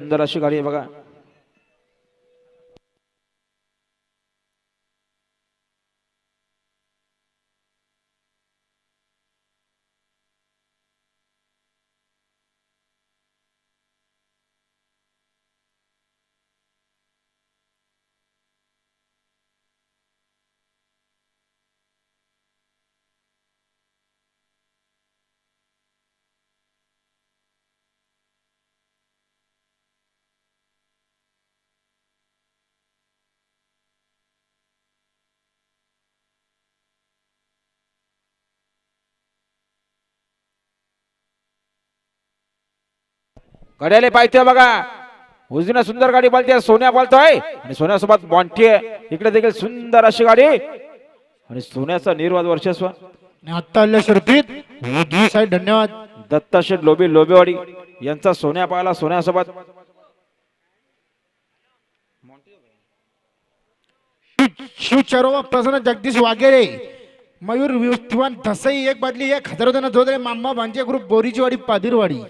सुंदर अशी गाडी आहे बघा. गड्याले पाहिजे बघा. उजवीनं सुंदर गाडी बोलते. सोन्या बोलतोय आणि सोन्यासोबत बॉन्टी आहे. इकडे देखील सुंदर अशी गाडी आणि सोन्याचा निर्वाद वर्चस्व. आता आल्या शर्तीत साहेब धन्यवाद. दत्ताशेठ लोबेवाडी यांचा सोन्या पाहिला. सोन्यासोबत शिवचरोबा प्रसन्न जगदीश वागेरे मयूर विद्वान धसई एक बदली 1000 जो दे मामा भांजे ग्रुप बोरीचीवाडी पादिरवाडी.